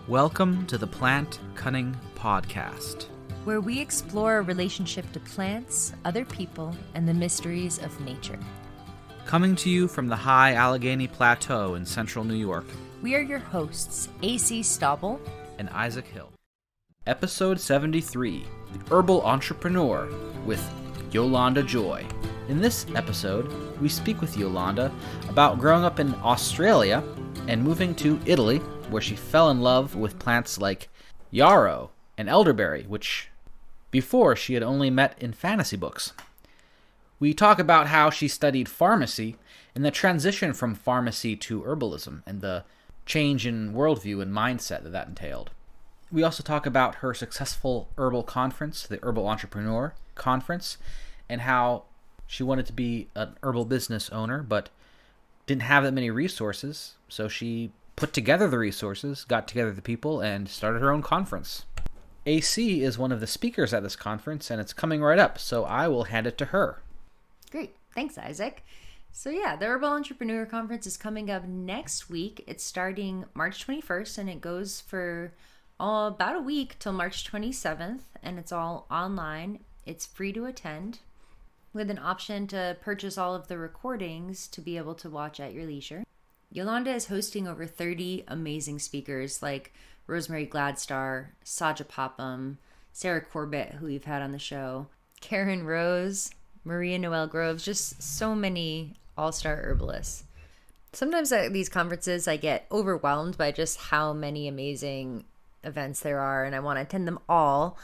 Welcome to the Plant Cunning Podcast, where we explore our relationship to plants, other people, and the mysteries of nature. Coming to you from the high Allegheny Plateau in central New York. We are your hosts, A.C. Stauble and Isaac Hill. Episode 73, The Herbal Entrepreneur with Yolanda Joy. In this episode, we speak with Yolanda about growing up in Australia and moving to Italy, where she fell in love with plants like yarrow and elderberry, which before she had only met in fantasy books. We talk about how she studied pharmacy and the transition from pharmacy to herbalism and the change in worldview and mindset that entailed. We also talk about her successful herbal conference, the Herbal Entrepreneur Conference, and how she wanted to be an herbal business owner but didn't have that many resources, so she put together the resources, got together the people, and started her own conference. AC is one of the speakers at this conference, and it's coming right up, so I will hand it to her. Great. Thanks, Isaac. So yeah, the Herbal Entrepreneur Conference is coming up next week. It's starting March 21st, and it goes for about a week till March 27th, and it's all online. It's free to attend, with an option to purchase all of the recordings to be able to watch at your leisure. Yolanda is hosting over 30 amazing speakers like Rosemary Gladstar, Saja Popham, Sarah Corbett, who we've had on the show, Karen Rose, Maria Noel Groves, just so many all-star herbalists. Sometimes at these conferences I get overwhelmed by just how many amazing events there are, and I want to attend them all.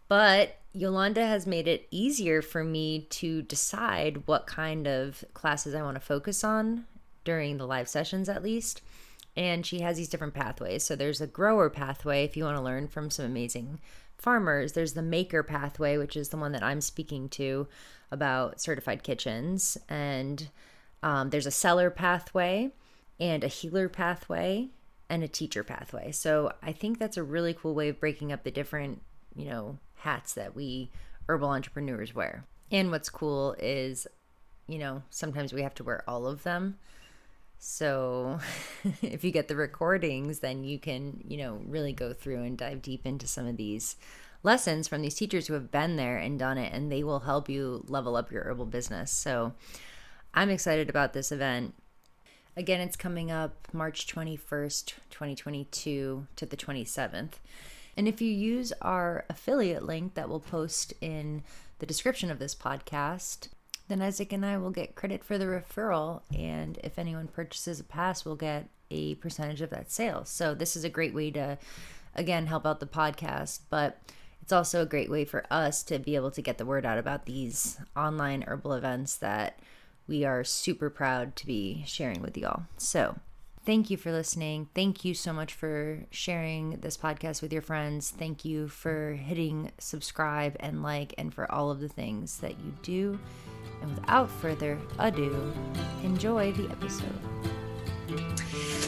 But Yolanda has made it easier for me to decide what kind of classes I want to focus on during the live sessions, at least. And she has these different pathways. So there's a grower pathway if you want to learn from some amazing farmers. There's the maker pathway, which is the one that I'm speaking to about certified kitchens. And there's a seller pathway and a healer pathway and a teacher pathway. So I think that's a really cool way of breaking up the different, hats that we herbal entrepreneurs wear. And what's cool is, sometimes we have to wear all of them. So if you get the recordings, then you can, really go through and dive deep into some of these lessons from these teachers who have been there and done it, and they will help you level up your herbal business. So I'm excited about this event. Again, it's coming up March 21st, 2022 to the 27th. And if you use our affiliate link that we'll post in the description of this podcast, then Isaac and I will get credit for the referral. And if anyone purchases a pass, we'll get a percentage of that sale. So this is a great way to, again, help out the podcast. But it's also a great way for us to be able to get the word out about these online herbal events that we are super proud to be sharing with y'all. So thank you for listening. Thank you so much for sharing this podcast with your friends. Thank you for hitting subscribe and like, and for all of the things that you do. And without further ado, enjoy the episode.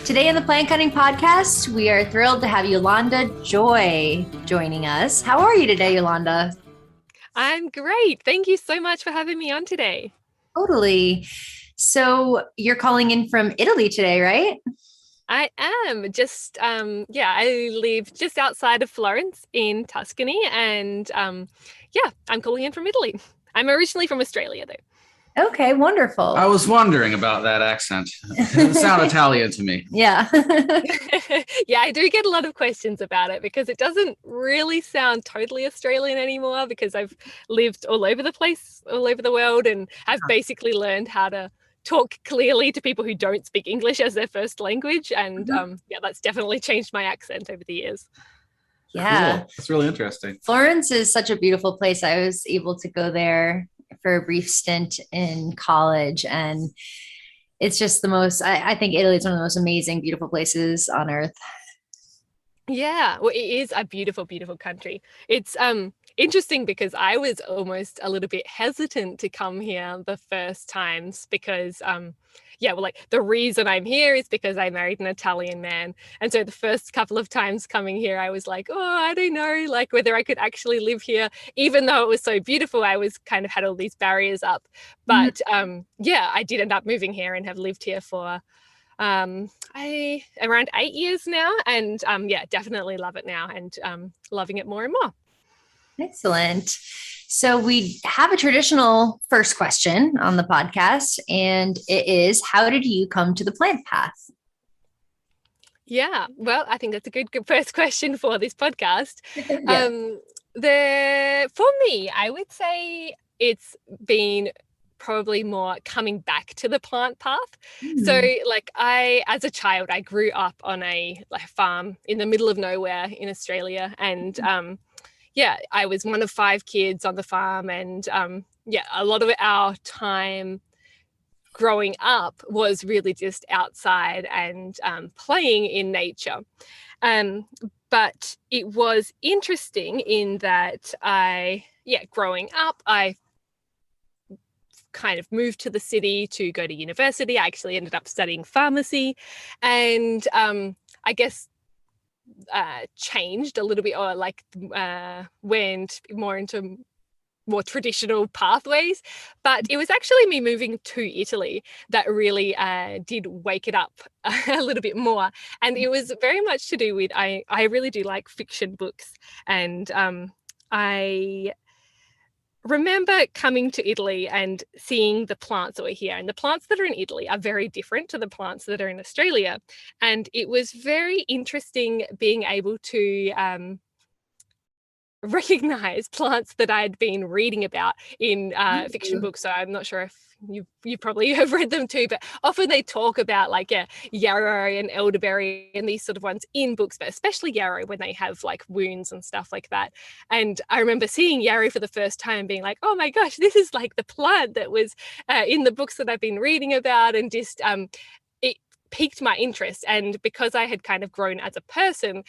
Today in the Plant Cutting Podcast, we are thrilled to have Yolanda Joy joining us. How are you today, Yolanda? I'm great. Thank you so much for having me on today. Totally. So you're calling in from Italy today, right? I am just, I live just outside of Florence in Tuscany. And I'm calling in from Italy. I'm originally from Australia, though. Okay, wonderful. I was wondering about that accent. It doesn't sound Italian to me. Yeah. Yeah, I do get a lot of questions about it because it doesn't really sound totally Australian anymore, because I've lived all over the place, all over the world, and I've basically learned how to talk clearly to people who don't speak English as their first language. And that's definitely changed my accent over the years. Yeah. Cool. That's really interesting. Florence is such a beautiful place. I was able to go there for a brief stint in college, and it's just the most, I think Italy is one of the most amazing, beautiful places on earth. Yeah, well, it is a beautiful, beautiful country. It's interesting because I was almost a little bit hesitant to come here the first times because the reason I'm here is because I married an Italian man. And so the first couple of times coming here, I was like, I don't know, like whether I could actually live here, even though it was so beautiful. I was kind of had all these barriers up. But I did end up moving here and have lived here for I around 8 years now, and yeah, definitely love it now, and loving it more and more. Excellent. So we have a traditional first question on the podcast, and it is, how did you come to the plant path? Yeah, well, I think that's a good first question for this podcast. Yeah. For me, I would say it's been probably more coming back to the plant path. So like as a child, I grew up on a farm in the middle of nowhere in Australia, and yeah, I was one of 5 kids on the farm, and yeah, a lot of our time growing up was really just outside and playing in nature. But it was interesting in that growing up, I kind of moved to the city to go to university. I actually ended up studying pharmacy, and I guess changed a little bit, or like went more into more traditional pathways. But it was actually me moving to Italy that really did wake it up a little bit more. And it was very much to do with, I really do like fiction books. And I remember coming to Italy and seeing the plants that were here. And the plants that are in Italy are very different to the plants that are in Australia. And it was very interesting being able to recognize plants that I'd been reading about in fiction books. So I'm not sure if you probably have read them too, but often they talk about like yarrow and elderberry and these sort of ones in books, but especially yarrow when they have like wounds and stuff like that. And I remember seeing yarrow for the first time being like, oh my gosh, this is like the plant that was in the books that I've been reading about, and just it piqued my interest. And because I had kind of grown as a person,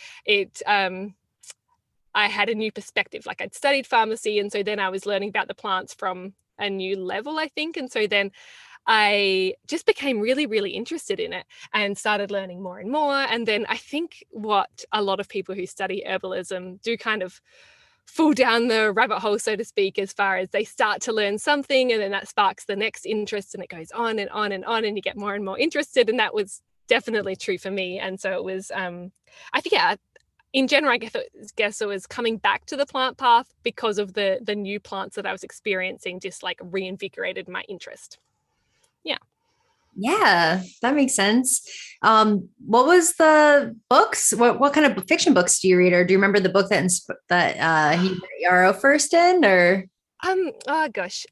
I had a new perspective. Like I'd studied pharmacy, and so then I was learning about the plants from a new level, I think. And so then I just became really, really interested in it and started learning more and more. And then I think what a lot of people who study herbalism do kind of fall down the rabbit hole, so to speak, as far as they start to learn something, and then that sparks the next interest, and it goes on and on and on, and you get more and more interested. And that was definitely true for me. And so it was, I think, in general, I guess it was coming back to the plant path because of the new plants that I was experiencing, just like reinvigorated my interest. Yeah. Yeah, that makes sense. What was the books? What kind of fiction books do you read, or do you remember the book that he put Yarrow first in, or? Oh gosh,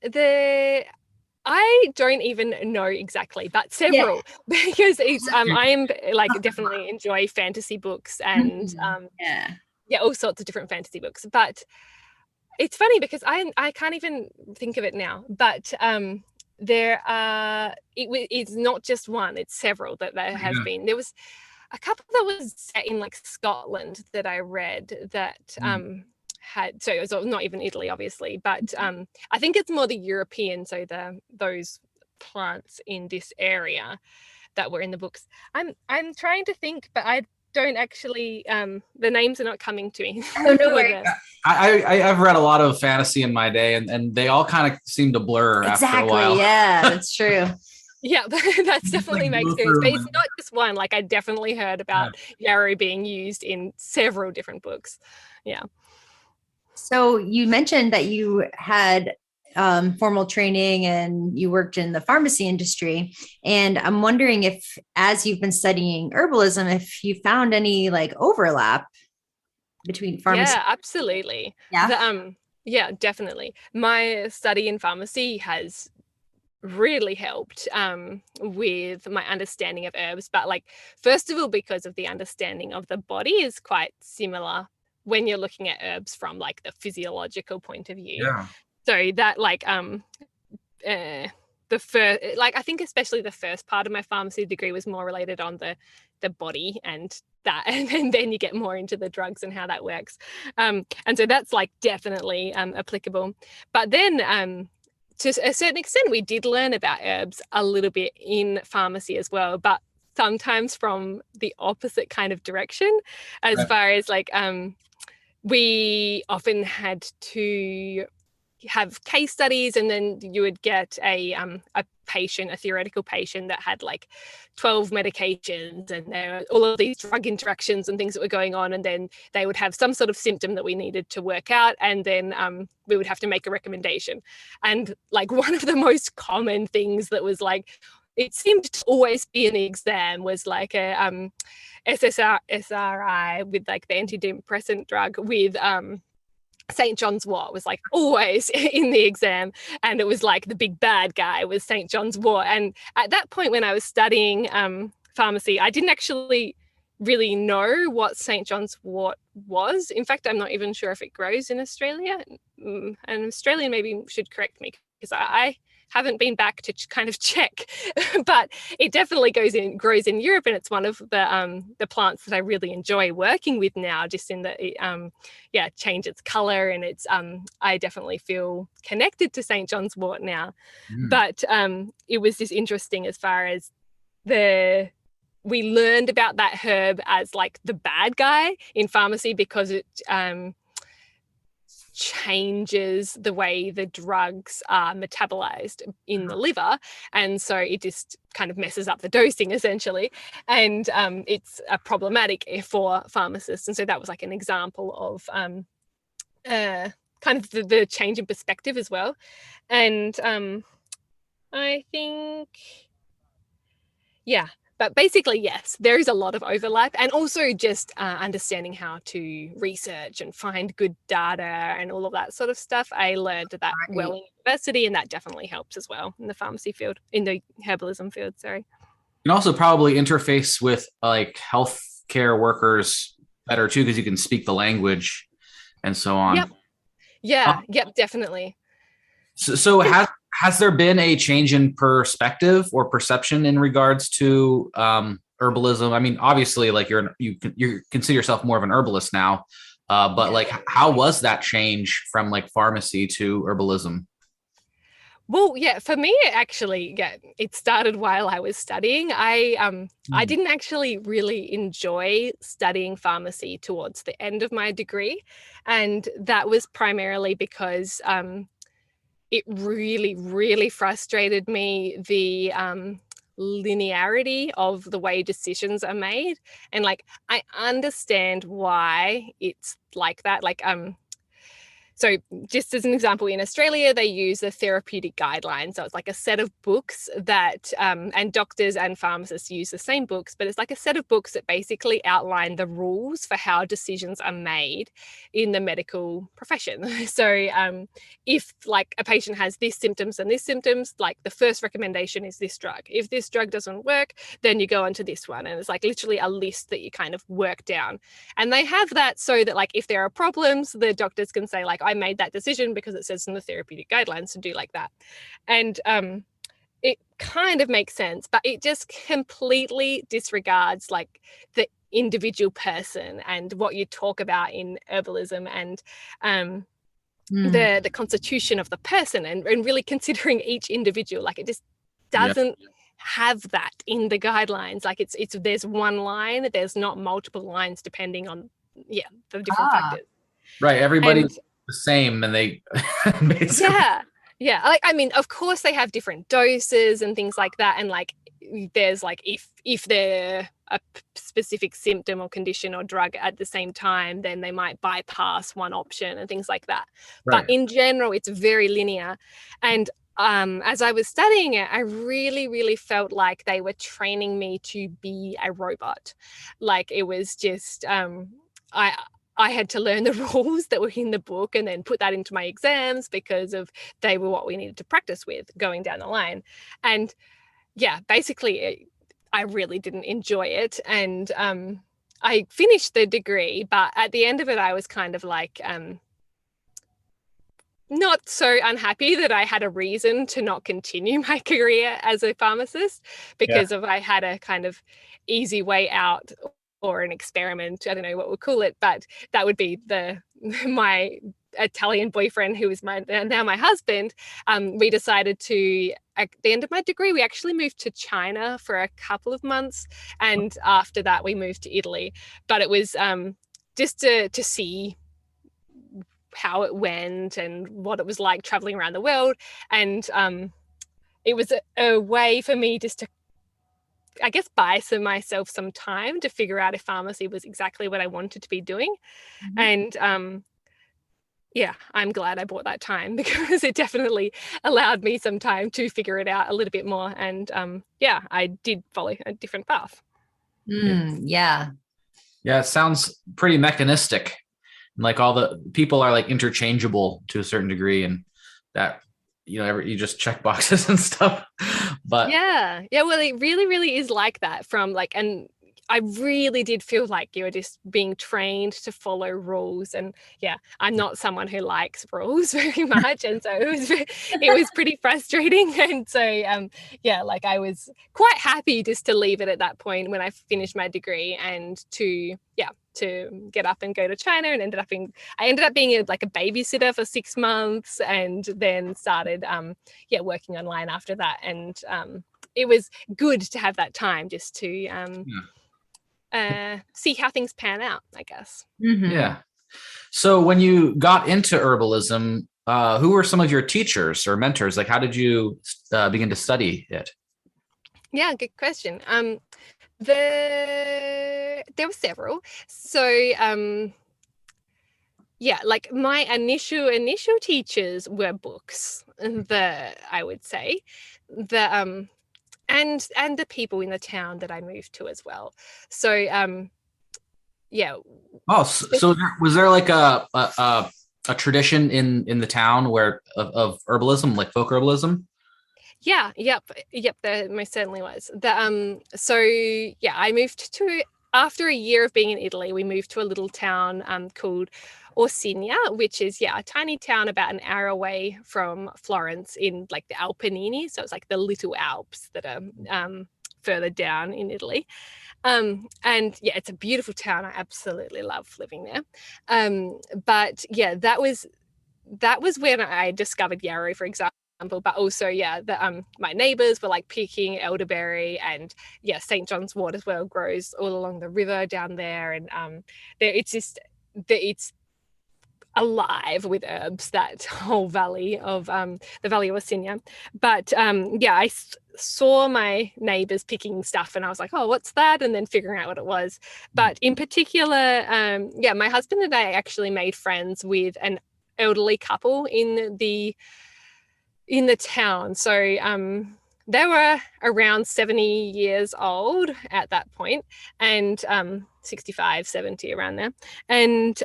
I don't even know exactly, but several, because it's I am like definitely enjoy fantasy books and all sorts of different fantasy books. But it's funny because I can't even think of it now. But it's not just one; it's several that there has been. There was a couple that was set in like Scotland that I read that so it was not even Italy, obviously, but I think it's more the European, so those plants in this area that were in the books. I'm trying to think, but I don't actually, the names are not coming to me. Oh, no worries. I've read a lot of fantasy in my day, and they all kind of seem to blur after a while. Yeah, that's true. Yeah, that's definitely my experience. But it's not just one. Like I definitely heard about yarrow being used in several different books. Yeah. So you mentioned that you had formal training and you worked in the pharmacy industry. And I'm wondering if, as you've been studying herbalism, if you found any like overlap between pharmacy. Yeah, absolutely. Yeah, definitely. My study in pharmacy has really helped with my understanding of herbs. But like, first of all, because of the understanding of the body is quite similar when you're looking at herbs from like the physiological point of view. Yeah. So that like the first, like I think especially the first part of my pharmacy degree was more related on the body and that, and then you get more into the drugs and how that works. And so that's like definitely applicable. But then to a certain extent, we did learn about herbs a little bit in pharmacy as well, but sometimes from the opposite kind of direction, as far as like we often had to have case studies, and then you would get a patient, a theoretical patient that had like 12 medications, and there were all of these drug interactions and things that were going on, and then they would have some sort of symptom that we needed to work out, and then we would have to make a recommendation. And like one of the most common things that was like, it seemed to always be in the exam was like a SSRI with like the antidepressant drug with St. John's wort was like always in the exam, and it was like the big bad guy was St. John's wort. And at that point when I was studying pharmacy, I didn't actually really know what St. John's wort was. In fact, I'm not even sure if it grows in Australia. An Australian maybe should correct me, because I haven't been back to kind of check, but it definitely grows in Europe, and it's one of the plants that I really enjoy working with now, just in that it change its color, and it's I definitely feel connected to St. John's wort now. But it was just interesting as far as we learned about that herb as like the bad guy in pharmacy, because it changes the way the drugs are metabolized in the liver, and so it just kind of messes up the dosing essentially, and it's problematic for pharmacists. And so that was like an example of kind of the change in perspective as well. And I think but basically, yes, there is a lot of overlap, and also just understanding how to research and find good data and all of that sort of stuff. I learned that well in university, and that definitely helps as well in the pharmacy field, in the herbalism field, sorry. You can also probably interface with like healthcare workers better too, because you can speak the language and so on. Yep. Yeah, definitely. So has there been a change in perspective or perception in regards to herbalism? I mean, obviously, like you consider yourself more of an herbalist now, but like, how was that change from like pharmacy to herbalism? Well, for me, it started while I was studying. I didn't actually really enjoy studying pharmacy towards the end of my degree, and that was primarily because it really, really frustrated me, the linearity of the way decisions are made. And like, I understand why it's like that. Like, so just as an example, in Australia, they use the therapeutic guidelines. So it's like a set of books that, and doctors and pharmacists use the same books, but it's like a set of books that basically outline the rules for how decisions are made in the medical profession. So if like a patient has these symptoms and these symptoms, like the first recommendation is this drug. If this drug doesn't work, then you go on to this one. And it's like literally a list that you kind of work down. And they have that so that like if there are problems, the doctors can say like, I made that decision because it says in the therapeutic guidelines to do like that. And it kind of makes sense, but it just completely disregards like the individual person and what you talk about in herbalism, and the constitution of the person, and really considering each individual. Like it just doesn't have that in the guidelines. Like it's there's one line, there's not multiple lines depending on the different factors. Right. Everybody's the same, and they like, I mean, of course they have different doses and things like that, and like there's like if they're a specific symptom or condition or drug at the same time, then they might bypass one option and things like that. Right. But in general, it's very linear. And as I was studying it, I really, really felt like they were training me to be a robot. Like it was just I had to learn the rules that were in the book and then put that into my exams, because they were what we needed to practice with going down the line. And basically I really didn't enjoy it. And I finished the degree, but at the end of it, I was kind of like not so unhappy that I had a reason to not continue my career as a pharmacist, because I had a kind of easy way out, or an experiment, I don't know what we'll call it, but that would be my Italian boyfriend, who is now my husband. We decided to, at the end of my degree, we actually moved to China for a couple of months, and after that we moved to Italy. But it was just to see how it went and what it was like traveling around the world. And it was a way for me just to, I guess, buy myself some time to figure out if pharmacy was exactly what I wanted to be doing. And yeah, I'm glad I bought that time, because it definitely allowed me some time to figure it out a little bit more. And yeah, I did follow a different path. Yeah. Yeah, it sounds pretty mechanistic. Like all the people are like interchangeable to a certain degree, and that, you know, you just check boxes and stuff. But yeah, well, it really, really is like that. From like, and I really did feel like you were just being trained to follow rules. And yeah, I'm not someone who likes rules very much, and so it was pretty frustrating. And so yeah, like I was quite happy just to leave it at that point when I finished my degree, and to get up and go to China, and I ended up being like a babysitter for 6 months, and then started working online after that. And it was good to have that time just to see how things pan out, I guess. Yeah. So when you got into herbalism, who were some of your teachers or mentors? Like, how did you begin to study it? Yeah, good question. There were several. So yeah, like my initial teachers were books, I would say, and the people in the town that I moved to as well. So yeah. Oh, so was there like a tradition in the town where of herbalism, like folk herbalism? Yeah, yep, there most certainly was. So yeah, I moved to, after a year of being in Italy, we moved to a little town called Osina, which is a tiny town about an hour away from Florence in like the Alpini. So it's like the little Alps that are further down in Italy. And yeah, it's a beautiful town. I absolutely love living there. But yeah, that was when I discovered yarrow, for example. But also, my neighbors were like picking elderberry, and St. John's wort as well grows all along the river down there, and it's alive with herbs, that whole valley of the Valley of Osina. But I saw my neighbors picking stuff, and I was like, oh, what's that? And then figuring out what it was. But in particular, my husband and I actually made friends with an elderly couple in the town. So they were around 70 years old at that point, and 65, 70, around there. And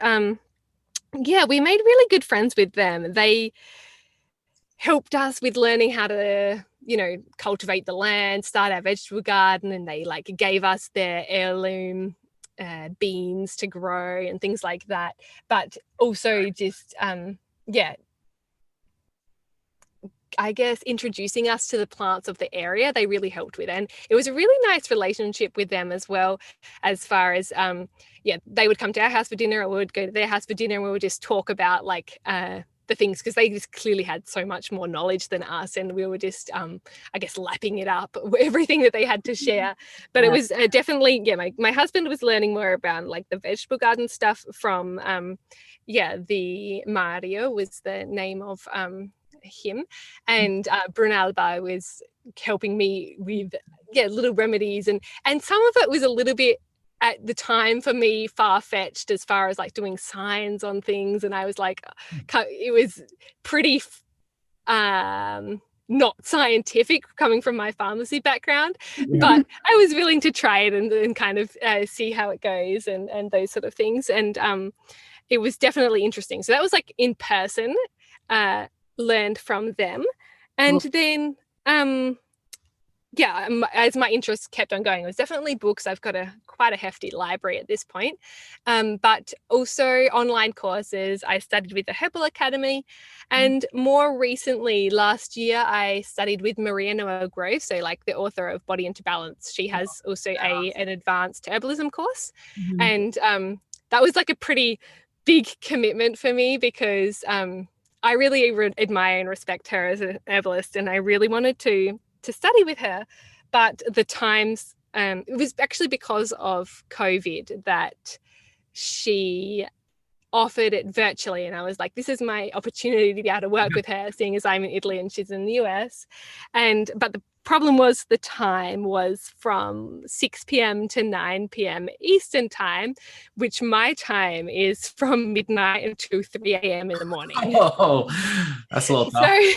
we made really good friends with them. They helped us with learning how to, cultivate the land, start our vegetable garden, and they like gave us their heirloom beans to grow and things like that. But also just I guess introducing us to the plants of the area, they really helped with. And it was a really nice relationship with them as well, as far as they would come to our house for dinner, or we would go to their house for dinner, and we would just talk about like the things, because they just clearly had so much more knowledge than us, and we were just I guess lapping it up, everything that they had to share. But it was definitely my husband was learning more about like the vegetable garden stuff from the Mario was the name of him, and Brunalba was helping me with little remedies, and some of it was a little bit at the time for me far-fetched, as far as like doing signs on things, and I was like, it was pretty not scientific coming from my pharmacy background, but I was willing to try it and kind of see how it goes, and those sort of things. And it was definitely interesting. So that was like in person, learned from them. And then as my interests kept on going, it was definitely books. I've got quite a hefty library at this point, but also online courses. I studied with the Herbal Academy, and more recently last year I studied with Maria Noel Grove, so like the author of Body into Balance. She has also an advanced herbalism course, and that was like a pretty big commitment for me, because I really admire and respect her as an herbalist, and I really wanted to study with her. But the times, it was actually because of COVID that she offered it virtually, and I was like, this is my opportunity to be able to work with her, seeing as I'm in Italy and she's in the US. But the problem was the time was from 6 p.m. to 9 p.m. Eastern time, which my time is from midnight until 3 a.m. in the morning. Oh, that's a little tough. So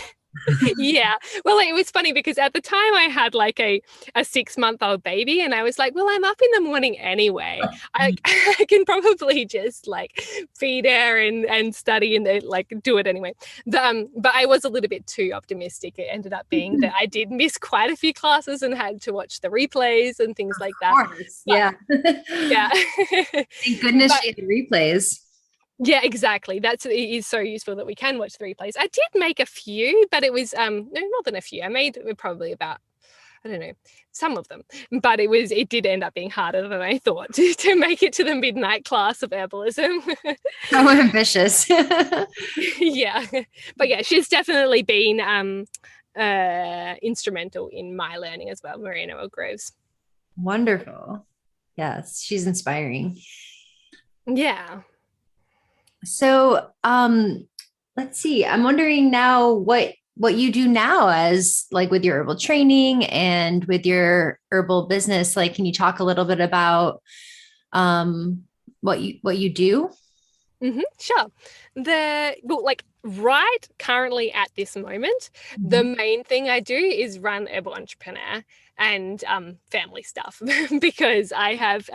yeah, well, it was funny because at the time I had like a 6-month-old baby, and I was like, well, I'm up in the morning anyway. I can probably just like feed her and study and then like do it anyway. But I was a little bit too optimistic. It ended up being that I did miss quite a few classes and had to watch the replays and things like that. Of course. Yeah. Yeah. Thank goodness she had the replays. Yeah, exactly. It is so useful that we can watch the replays. I did make a few, but it was no, more than a few. I made probably about, I don't know, some of them, but it did end up being harder than I thought to make it to the midnight class of herbalism. So ambitious. Yeah, but yeah, she's definitely been instrumental in my learning as well, Maria Noel Groves. Wonderful. Yes, she's inspiring. Yeah. So, let's see. I'm wondering now what you do now as like with your herbal training and with your herbal business. Like, can you talk a little bit about what you do? Mm-hmm, sure. Like right currently at this moment, the main thing I do is run Herbal Entrepreneur and family stuff because I have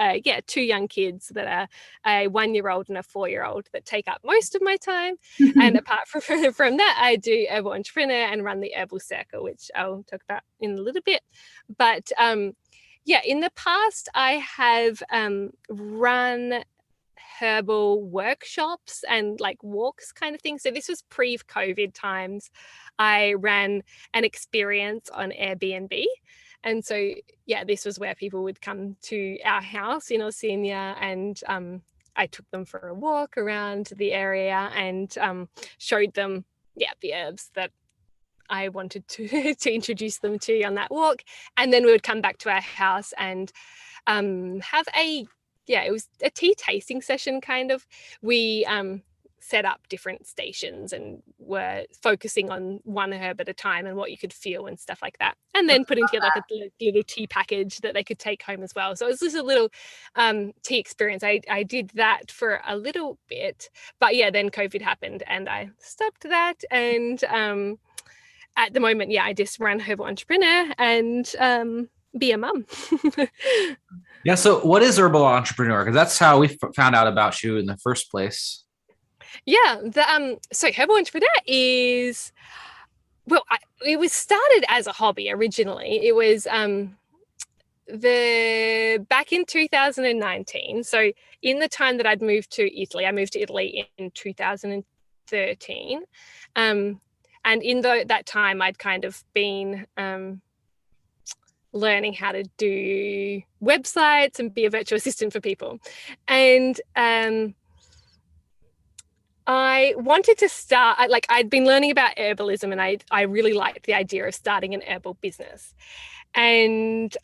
2 young kids that are a 1-year-old and a 4-year-old that take up most of my time. And apart from that, I do Herbal Entrepreneur and run the Herbal Circle, which I'll talk about in a little bit. But in the past, I have run herbal workshops and like walks kind of thing. So this was pre-COVID times. I ran an experience on Airbnb. And so, this was where people would come to our house in Oceania, and I took them for a walk around the area and showed them, the herbs that I wanted to introduce them to on that walk. And then we would come back to our house and have it was a tea tasting session kind of. We set up different stations and were focusing on one herb at a time and what you could feel and stuff like that. And then putting together like a little tea package that they could take home as well. So it was just a little tea experience. I did that for a little bit, but then COVID happened and I stopped that. And at the moment, I just run Herbal Entrepreneur and be a mum. Yeah. So what is Herbal Entrepreneur? Because that's how we found out about you in the first place. Yeah. So Herbal Entrepreneur is, it was started as a hobby originally. It was back in 2019. So in the time that I'd moved to Italy, I moved to Italy in 2013. And in that time, I'd kind of been learning how to do websites and be a virtual assistant for people. And I wanted to start, I'd been learning about herbalism, and I really liked the idea of starting an herbal business. And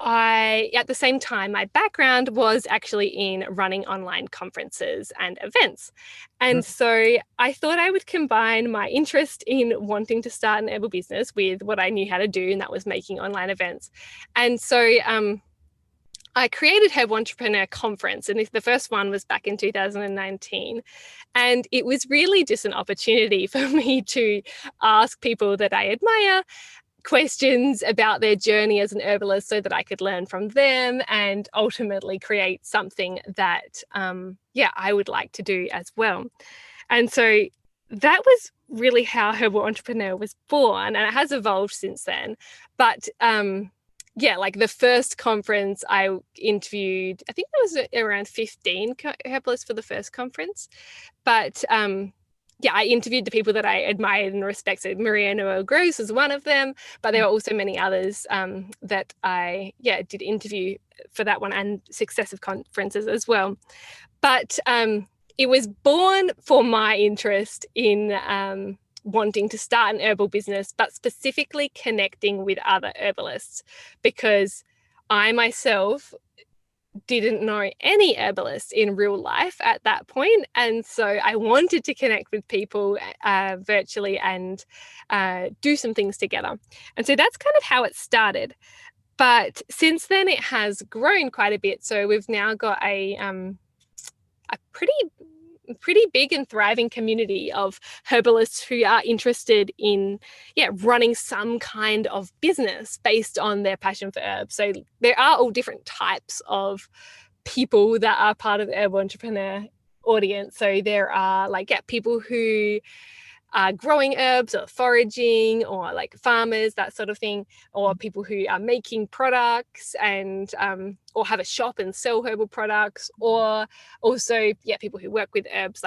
at the same time, my background was actually in running online conferences and events. And so I thought I would combine my interest in wanting to start an herbal business with what I knew how to do, and that was making online events. And so I created Herbal Entrepreneur Conference, and the first one was back in 2019. And it was really just an opportunity for me to ask people that I admire questions about their journey as an herbalist so that I could learn from them and ultimately create something that, I would like to do as well. And so that was really how Herbal Entrepreneur was born, and it has evolved since then. But the first conference I interviewed, I think there was around 15 herbalists for the first conference. But I interviewed the people that I admired and respected. Maria Noel Groves was one of them, but there were also many others that I did interview for that one and successive conferences as well. But it was born for my interest in wanting to start an herbal business, but specifically connecting with other herbalists, because I myself didn't know any herbalists in real life at that point. And so I wanted to connect with people virtually and do some things together. And so that's kind of how it started. But since then, it has grown quite a bit. So we've now got a pretty big and thriving community of herbalists who are interested in running some kind of business based on their passion for herbs. So there are all different types of people that are part of the Herbal Entrepreneur audience. So there are people who are growing herbs or foraging, or like farmers, that sort of thing, or people who are making products and or have a shop and sell herbal products, or also people who work with herbs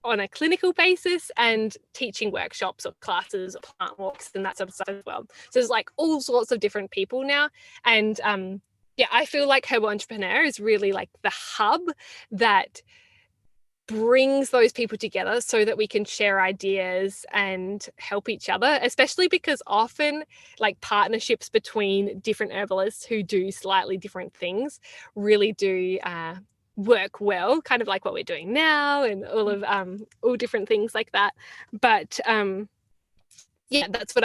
on a clinical basis and teaching workshops or classes or plant walks and that sort of stuff as well. So there's like all sorts of different people now. And I feel like Herbal Entrepreneur is really like the hub that brings those people together so that we can share ideas and help each other, especially because often like partnerships between different herbalists who do slightly different things really do work well, kind of like what we're doing now and all different things like that. But that's what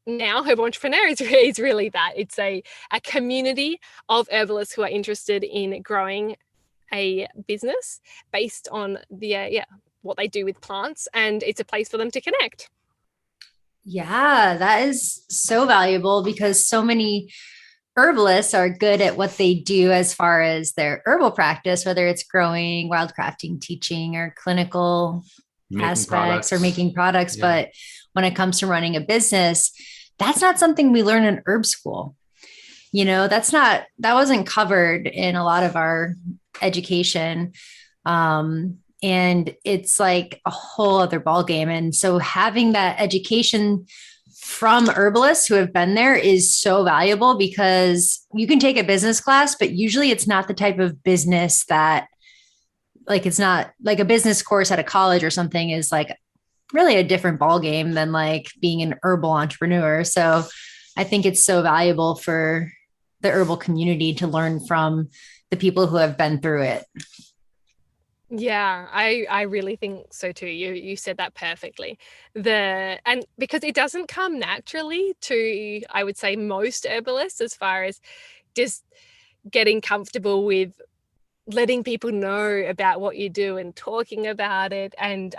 now Herbal Entrepreneur is really that. It's a community of herbalists who are interested in growing a business based on what they do with plants, and it's a place for them to connect. Yeah, that is so valuable because so many herbalists are good at what they do as far as their herbal practice, whether it's growing, wildcrafting, teaching, or clinical aspects or making products. Yeah. But when it comes to running a business, that's not something we learn in herb school. That wasn't covered in a lot of our education. And it's like a whole other ballgame. And so having that education from herbalists who have been there is so valuable, because you can take a business class, but usually it's not the type of business that it's not like a business course at a college or something is like really a different ballgame than like being an herbal entrepreneur. So I think it's so valuable for the herbal community to learn from the people who have been through it. Yeah, I really think so too. You said that perfectly. And because it doesn't come naturally to, I would say, most herbalists, as far as just getting comfortable with letting people know about what you do and talking about it, and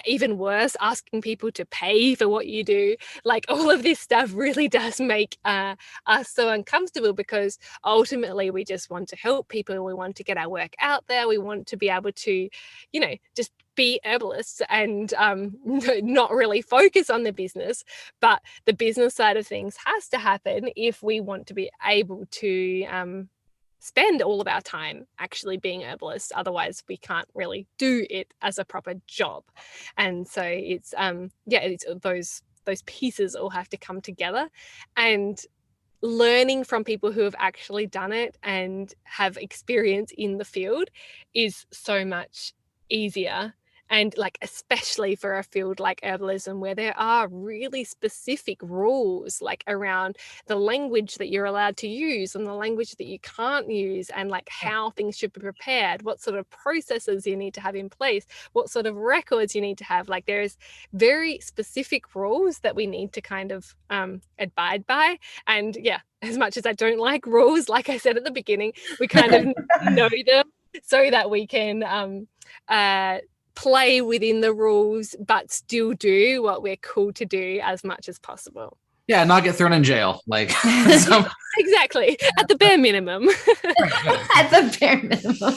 even worse, asking people to pay for what you do. Like all of this stuff really does make us so uncomfortable, because ultimately we just want to help people. We want to get our work out there. We want to be able to, just be herbalists and not really focus on the business. But the business side of things has to happen if we want to be able to spend all of our time actually being herbalists. Otherwise we can't really do it as a proper job. And so it's it's those pieces all have to come together, and learning from people who have actually done it and have experience in the field is so much easier. And especially for a field like herbalism, where there are really specific rules around the language that you're allowed to use and the language that you can't use, and how things should be prepared, what sort of processes you need to have in place, what sort of records you need to have. There's very specific rules that we need to kind of abide by. And as much as I don't like rules, like I said at the beginning, we kind of know them so that we can play within the rules, but still do what we're called to do as much as possible. Yeah, not get thrown in jail. Exactly. At the bare minimum. At the bare minimum.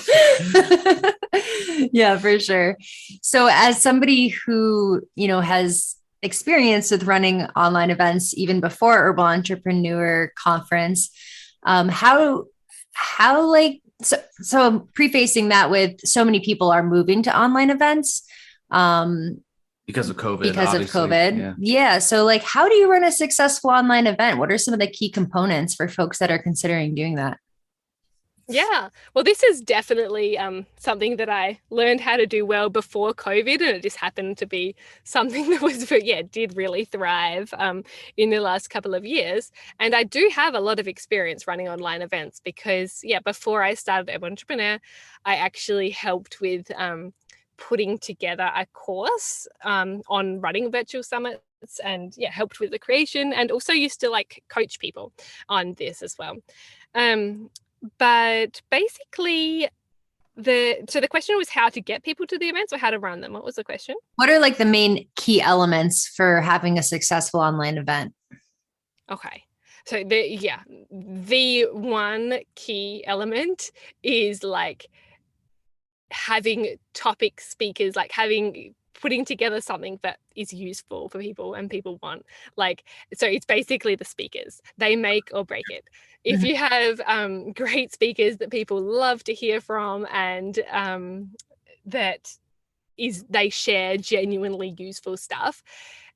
Yeah, for sure. So as somebody who, has experience with running online events even before Herbal Entrepreneur Conference, so prefacing that with so many people are moving to online events because of COVID. Yeah. So how do you run a successful online event? What are some of the key components for folks that are considering doing that? Yeah. Well, this is definitely something that I learned how to do well before COVID, and it just happened to be something that was, did really thrive in the last couple of years. And I do have a lot of experience running online events because, before I started Herbal Entrepreneur, I actually helped with putting together a course on running virtual summits and helped with the creation, and also used to like coach people on this as well. But basically the question was how to get people to the events or how to run them. What was the question? What are like the main key elements for having a successful online event? Okay. So the one key element is like having topic speakers, like putting together something that is useful for people and people want. Like, so it's basically the speakers. They make or break it. If you have great speakers that people love to hear from and they share genuinely useful stuff,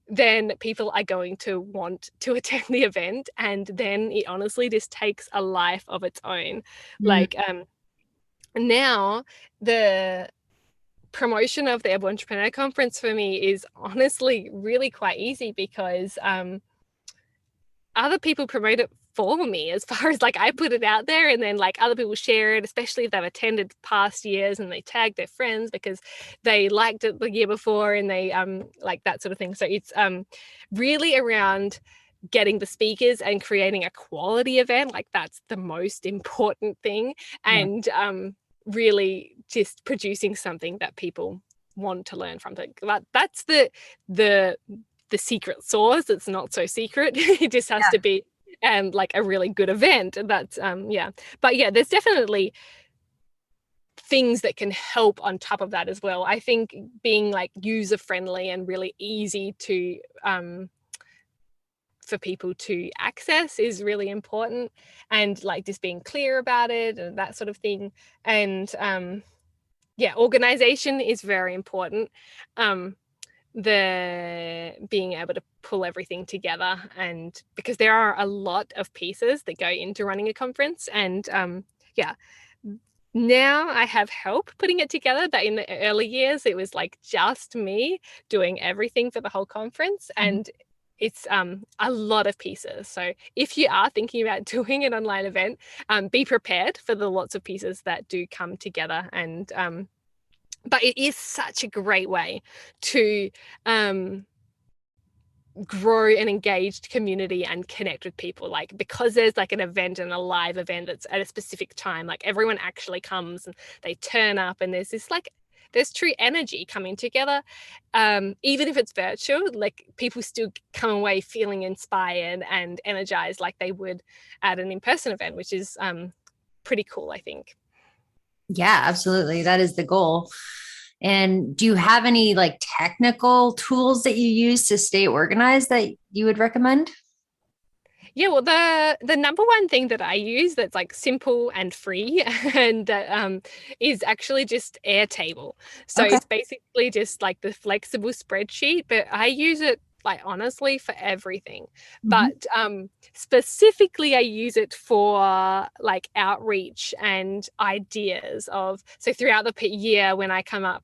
then people are going to want to attend the event, and then it honestly just takes a life of its own. Like now the promotion of the Airborne Entrepreneur Conference for me is honestly really quite easy because other people promote it for me, as far as like I put it out there and then like other people share it, especially if they've attended past years and they tag their friends because they liked it the year before, and they like that sort of thing. So it's really around getting the speakers and creating a quality event. Like that's the most important thing. And really just producing something that people want to learn from. That's the secret sauce. It's not so secret. It just has to be like a really good event. That's but there's definitely things that can help on top of that as well. I think being like user friendly and really easy to for people to access is really important, and like just being clear about it and that sort of thing. And organization is very important. The being able to pull everything together, and because there are a lot of pieces that go into running a conference, and now I have help putting it together, but in the early years it was like just me doing everything for the whole conference. And it's a lot of pieces. So if you are thinking about doing an online event, be prepared for the lots of pieces that do come together. And but it is such a great way to grow an engaged community and connect with people, like because there's like an event and a live event that's at a specific time, like everyone actually comes and they turn up, and there's this like there's true energy coming together. Even if it's virtual, like people still come away feeling inspired and energized like they would at an in-person event, which is pretty cool, I think. Yeah, absolutely. That is the goal. And do you have any like technical tools that you use to stay organized that you would recommend? Yeah, well, the number one thing that I use that's like simple and free and that is actually just Airtable. So it's basically just like the flexible spreadsheet, but I use it like honestly for everything. But specifically I use it for like outreach and ideas of, so throughout the year when I come up,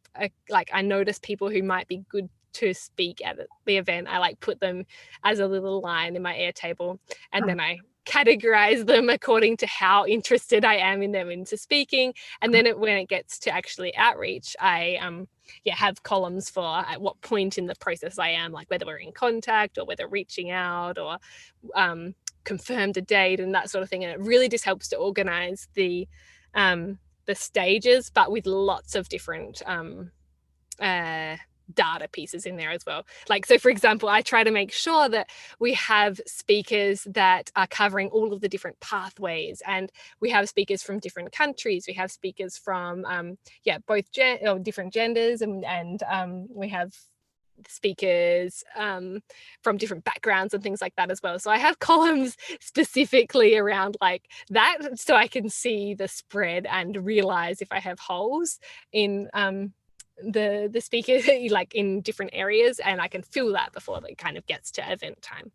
like I notice people who might be good to speak at the event. I like put them as a little line in my Airtable, and then I categorize them according to how interested I am in them into speaking. And then when it gets to actually outreach, I have columns for at what point in the process I am, like whether we're in contact or whether reaching out or confirmed a date and that sort of thing. And it really just helps to organize the stages, but with lots of different data pieces in there as well. Like, so for example, I try to make sure that we have speakers that are covering all of the different pathways, and we have speakers from different countries. We have speakers from both different genders, and we have speakers from different backgrounds and things like that as well. So I have columns specifically around like that, so I can see the spread and realize if I have holes in the speaker like in different areas, and I can fill that before it kind of gets to event time.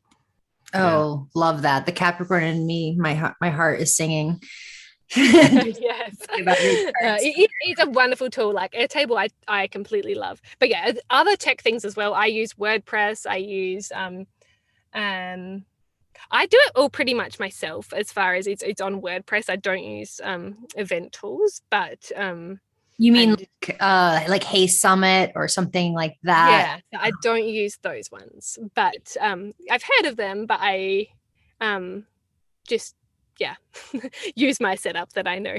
Love that. The Capricorn in me, my heart is singing. Yes. About your cards. It's a wonderful tool. Like Airtable, I completely love. But yeah, other tech things as well. I use WordPress. I use I do it all pretty much myself as far as it's on WordPress. I don't use event tools, but You mean like Hey Summit or something like that? yeah, I don't use those ones. But I've heard of them, but I just use my setup that I know.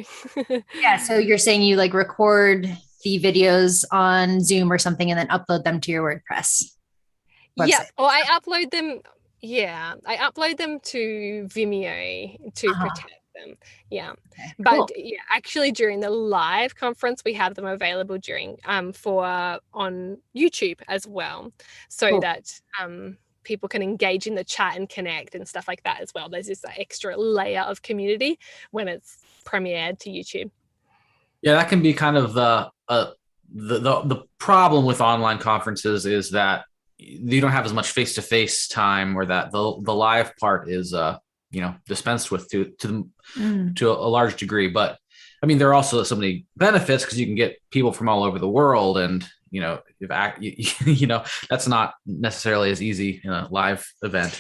Yeah. So you're saying you like record the videos on Zoom or something and then upload them to your WordPress website? Yeah, or I upload them. Yeah, I upload them to Vimeo to protect them. Yeah, Okay, but cool. yeah, actually during the live conference, we have them available during for on YouTube as well, so Cool. that people can engage in the chat and connect and stuff like that as well. There's this extra layer of community when it's premiered to YouTube. Yeah, that can be kind of the problem with online conferences is that you don't have as much face-to-face time, or that the live part is dispensed with to a large degree. But I mean, there are also so many benefits because you can get people from all over the world, and that's not necessarily as easy in a live event.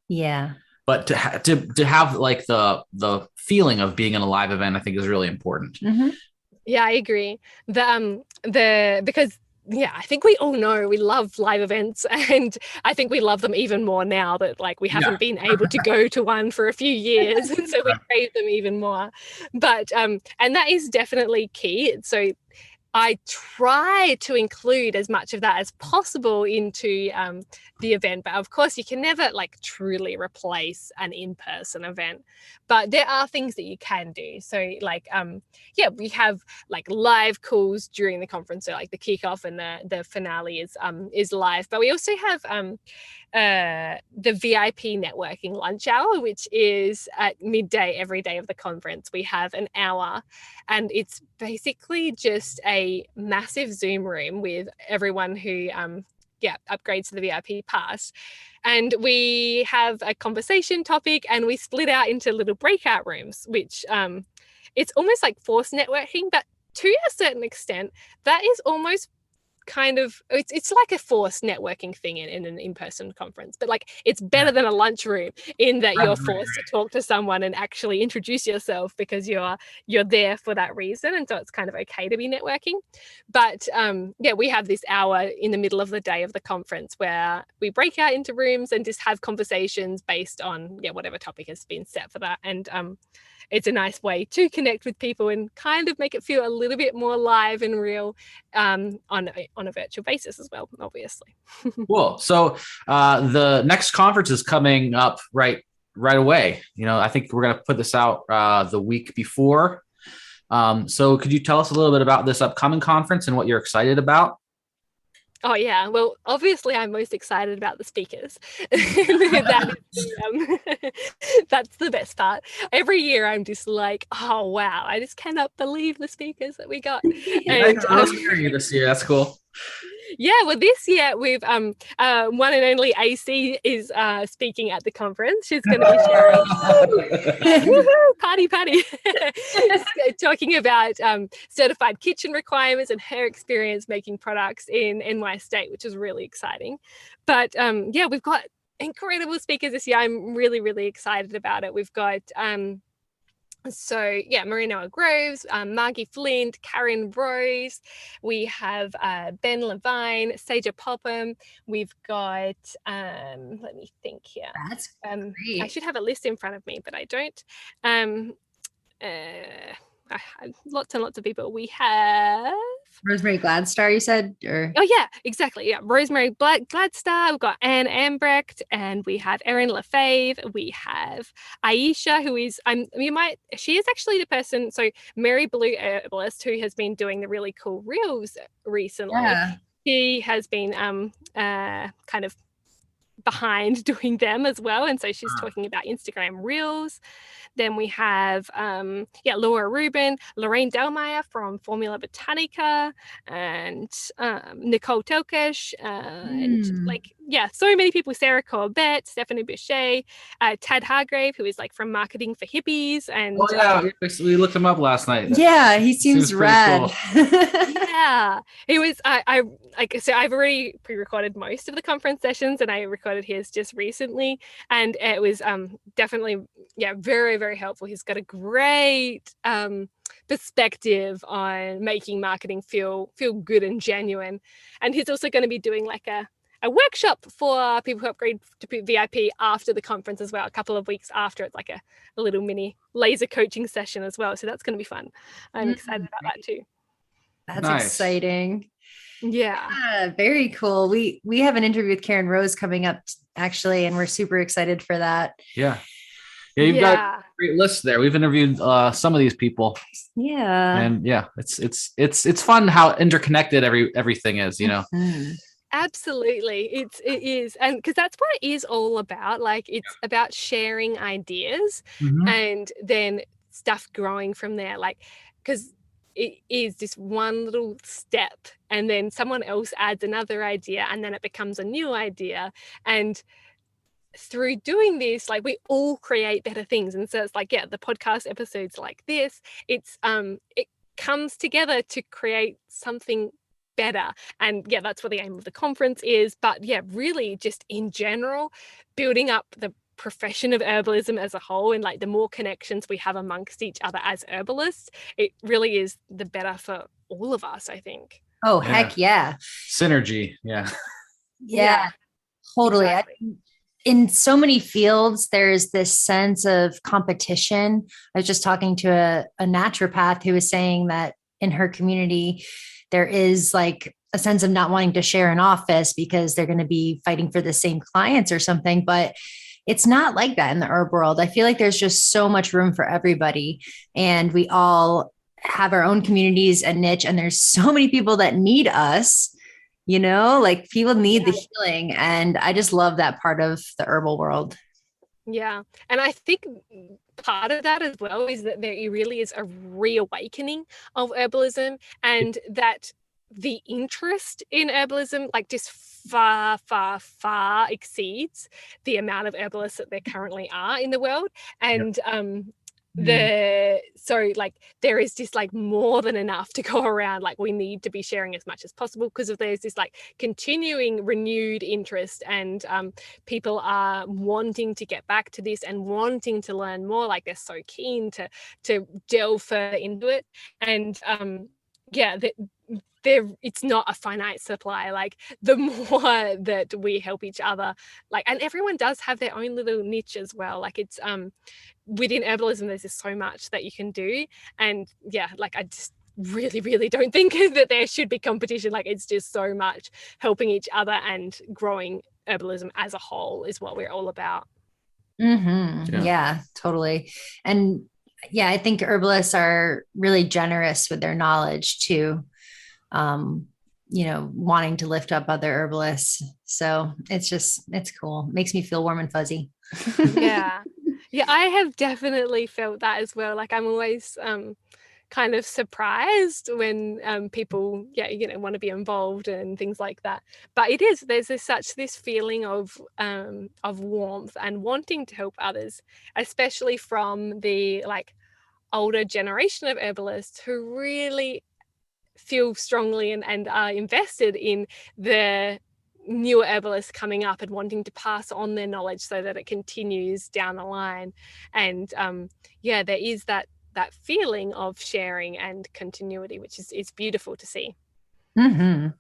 Yeah. But to have like the feeling of being in a live event, I think is really important. Mm-hmm. Yeah, I agree. Because I think we all know we love live events, and I think we love them even more now that like we haven't been able to go to one for a few years, and so we crave them even more. But and that is definitely key. So I try to include as much of that as possible into the event, but of course you can never like truly replace an in-person event, but there are things that you can do. So like we have like live calls during the conference, so like the kickoff and the finale is live, but we also have the VIP networking lunch hour, which is at midday every day of the conference. We have an hour, and it's basically just a massive Zoom room with everyone who upgrades to the VIP pass. And we have a conversation topic, and we split out into little breakout rooms, which it's almost like forced networking, but to a certain extent, that is almost kind of it's like a forced networking thing in an in-person conference, but like it's better than a lunchroom in that you're forced to talk to someone and actually introduce yourself because you're there for that reason, and so it's kind of okay to be networking. But we have this hour in the middle of the day of the conference where we break out into rooms and just have conversations based on whatever topic has been set for that, and it's a nice way to connect with people and kind of make it feel a little bit more live and real on a virtual basis as well, obviously. Cool. So the next conference is coming up right away. I think we're going to put this out the week before. So could you tell us a little bit about this upcoming conference and what you're excited about? Oh yeah, well obviously I'm most excited about the speakers. That's the best part. Every year I'm just like, oh wow, I just cannot believe the speakers that we got. And you this year. That's cool. Yeah, well this year we've one and only AC is speaking at the conference. She's going to be sharing party talking about certified kitchen requirements and her experience making products in NY State, which is really exciting. But we've got incredible speakers this year. I'm really, really excited about it. We've got Marinoa Groves, Margie Flint, Karen Rose. We have Ben Levine, Saja Popham. We've got, let me think here. That's great. I should have a list in front of me, but I don't. Lots and lots of people. We have Rosemary Gladstar, you said? Or oh yeah, exactly. Yeah, Rosemary Gladstar. We've got Anne Ambrecht, and we have Erin Lefebvre. We have Aisha, who is she is actually the person. So Mary Blue Herbalist, who has been doing the really cool reels recently. Yeah. She has been kind of behind doing them as well, and so she's talking about Instagram reels. Then we have Laura Rubin, Lorraine Delmeyer from Formula Botanica, and Nicole Telkesh, and like so many people, Sarah Corbett, Stephanie Boucher, Tad Hargrave, who is like from marketing for hippies. And we looked him up last night. Yeah, he seems rad. Cool. Yeah, it was, I've already pre-recorded most of the conference sessions, and I recorded his just recently, and it was definitely, very, very helpful. He's got a great perspective on making marketing feel good and genuine. And he's also going to be doing like a workshop for people who upgrade to VIP after the conference as well, a couple of weeks after. It's like a little mini laser coaching session as well. So that's going to be fun. I'm excited about that too. That's nice. Exciting. Yeah. Very cool. We have an interview with Karen Rose coming up actually, and we're super excited for that. Yeah, you've got a great list there. We've interviewed some of these people. Yeah. And it's fun how interconnected everything is, you know. Mm-hmm. Absolutely. It is. And because that's what it is all about. Like, it's about sharing ideas and then stuff growing from there. Like, because it is just one little step, and then someone else adds another idea, and then it becomes a new idea. And through doing this, like, we all create better things. And so it's like, the podcast episodes like this, it's it comes together to create something better. And that's what the aim of the conference is. But really just in general, building up the profession of herbalism as a whole, and like the more connections we have amongst each other as herbalists, it really is the better for all of us, I think. Oh, heck yeah. Synergy. Yeah, totally. Exactly. In so many fields, there's this sense of competition. I was just talking to a naturopath who was saying that in her community, there is like a sense of not wanting to share an office because they're going to be fighting for the same clients or something. But it's not like that in the herb world. I feel like there's just so much room for everybody, and we all have our own communities and niche. And there's so many people that need us, you know, like people need the healing. And I just love that part of the herbal world. Yeah. And I think part of that as well is that there really is a reawakening of herbalism, and that the interest in herbalism, like, just far, far, far exceeds the amount of herbalists that there currently are in the world. And so like there is just like more than enough to go around. Like, we need to be sharing as much as possible, because if there's this like continuing renewed interest, and people are wanting to get back to this and wanting to learn more. Like, they're so keen to delve further into it. And it's not a finite supply. Like, the more that we help each other, like, and everyone does have their own little niche as well. Like, it's within herbalism, there's just so much that you can do. And like, I just really, really don't think that there should be competition. Like, it's just so much helping each other and growing herbalism as a whole is what we're all about. Yeah, totally. And I think herbalists are really generous with their knowledge too. You know, wanting to lift up other herbalists. So it's cool. It makes me feel warm and fuzzy. Yeah, I have definitely felt that as well. Like, I'm always kind of surprised when people want to be involved and things like that. But there's this feeling of warmth and wanting to help others, especially from the like older generation of herbalists who really feel strongly and are invested in the newer herbalists coming up and wanting to pass on their knowledge so that it continues down the line. And there is that feeling of sharing and continuity, which is beautiful to see. I'm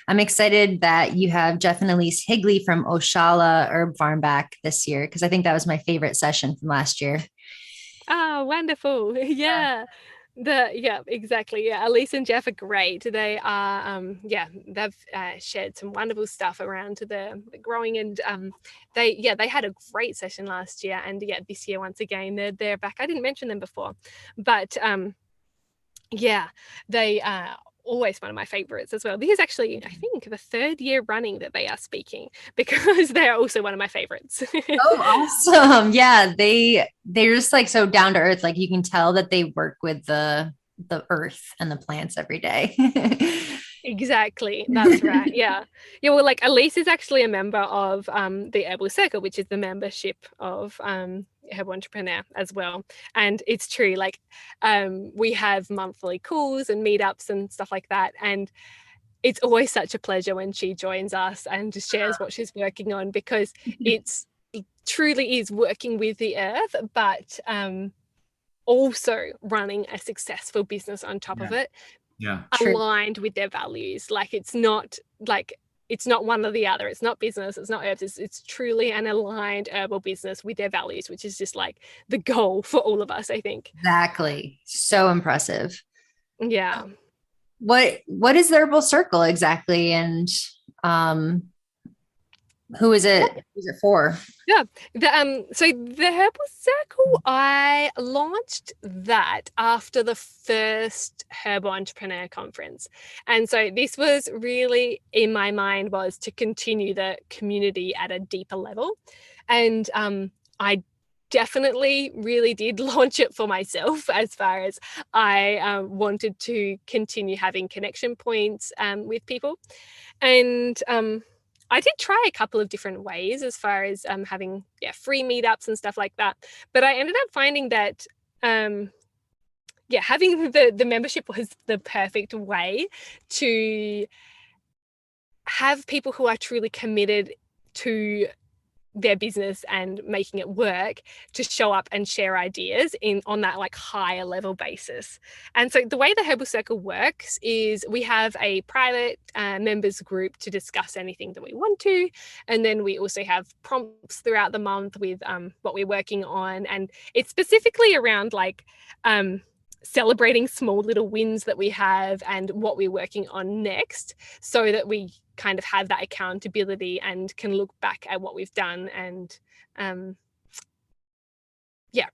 excited that you have Jeff and Elise Higley from Oshala Herb Farm back this year, because I think that was my favorite session from last year. Oh, wonderful. Exactly. Elise and Jeff are great. They are they've shared some wonderful stuff around the growing, and they had a great session last year, and this year once again they're back. I didn't mention them before, but they are always one of my favorites as well. This is actually, I think, the third year running that they are speaking, because they're also one of my favorites. Oh, awesome. Yeah. They're just like so down to earth. Like, you can tell that they work with the earth and the plants every day. Exactly. That's right. Yeah. Yeah. Well, like Elise is actually a member of the Herbal Circle, which is the membership of Herbal Entrepreneur as well. And it's true, like we have monthly calls and meetups and stuff like that. And it's always such a pleasure when she joins us and just shares what she's working on, because it truly is working with the earth, but also running a successful business on top of it. Yeah. Aligned with their values. Like it's not one or the other. It's not business, it's not herbs, it's truly an aligned herbal business with their values, which is just like the goal for all of us, I think. Exactly. So impressive. Yeah. What is the Herbal Circle exactly? And who is it? Who's it for? Yeah. So the Herbal Circle, I launched that after the first Herbal Entrepreneur Conference. And so this was really, in my mind, was to continue the community at a deeper level. And I definitely really did launch it for myself, as far as I wanted to continue having connection points with people. And I did try a couple of different ways as far as having free meetups and stuff like that. But I ended up finding that having the membership was the perfect way to have people who are truly committed to their business and making it work to show up and share ideas on that like higher level basis. And so the way the Herbal Circle works is we have a private members group to discuss anything that we want to, and then we also have prompts throughout the month with what we're working on, and it's specifically around like celebrating small little wins that we have and what we're working on next, so that we kind of have that accountability and can look back at what we've done and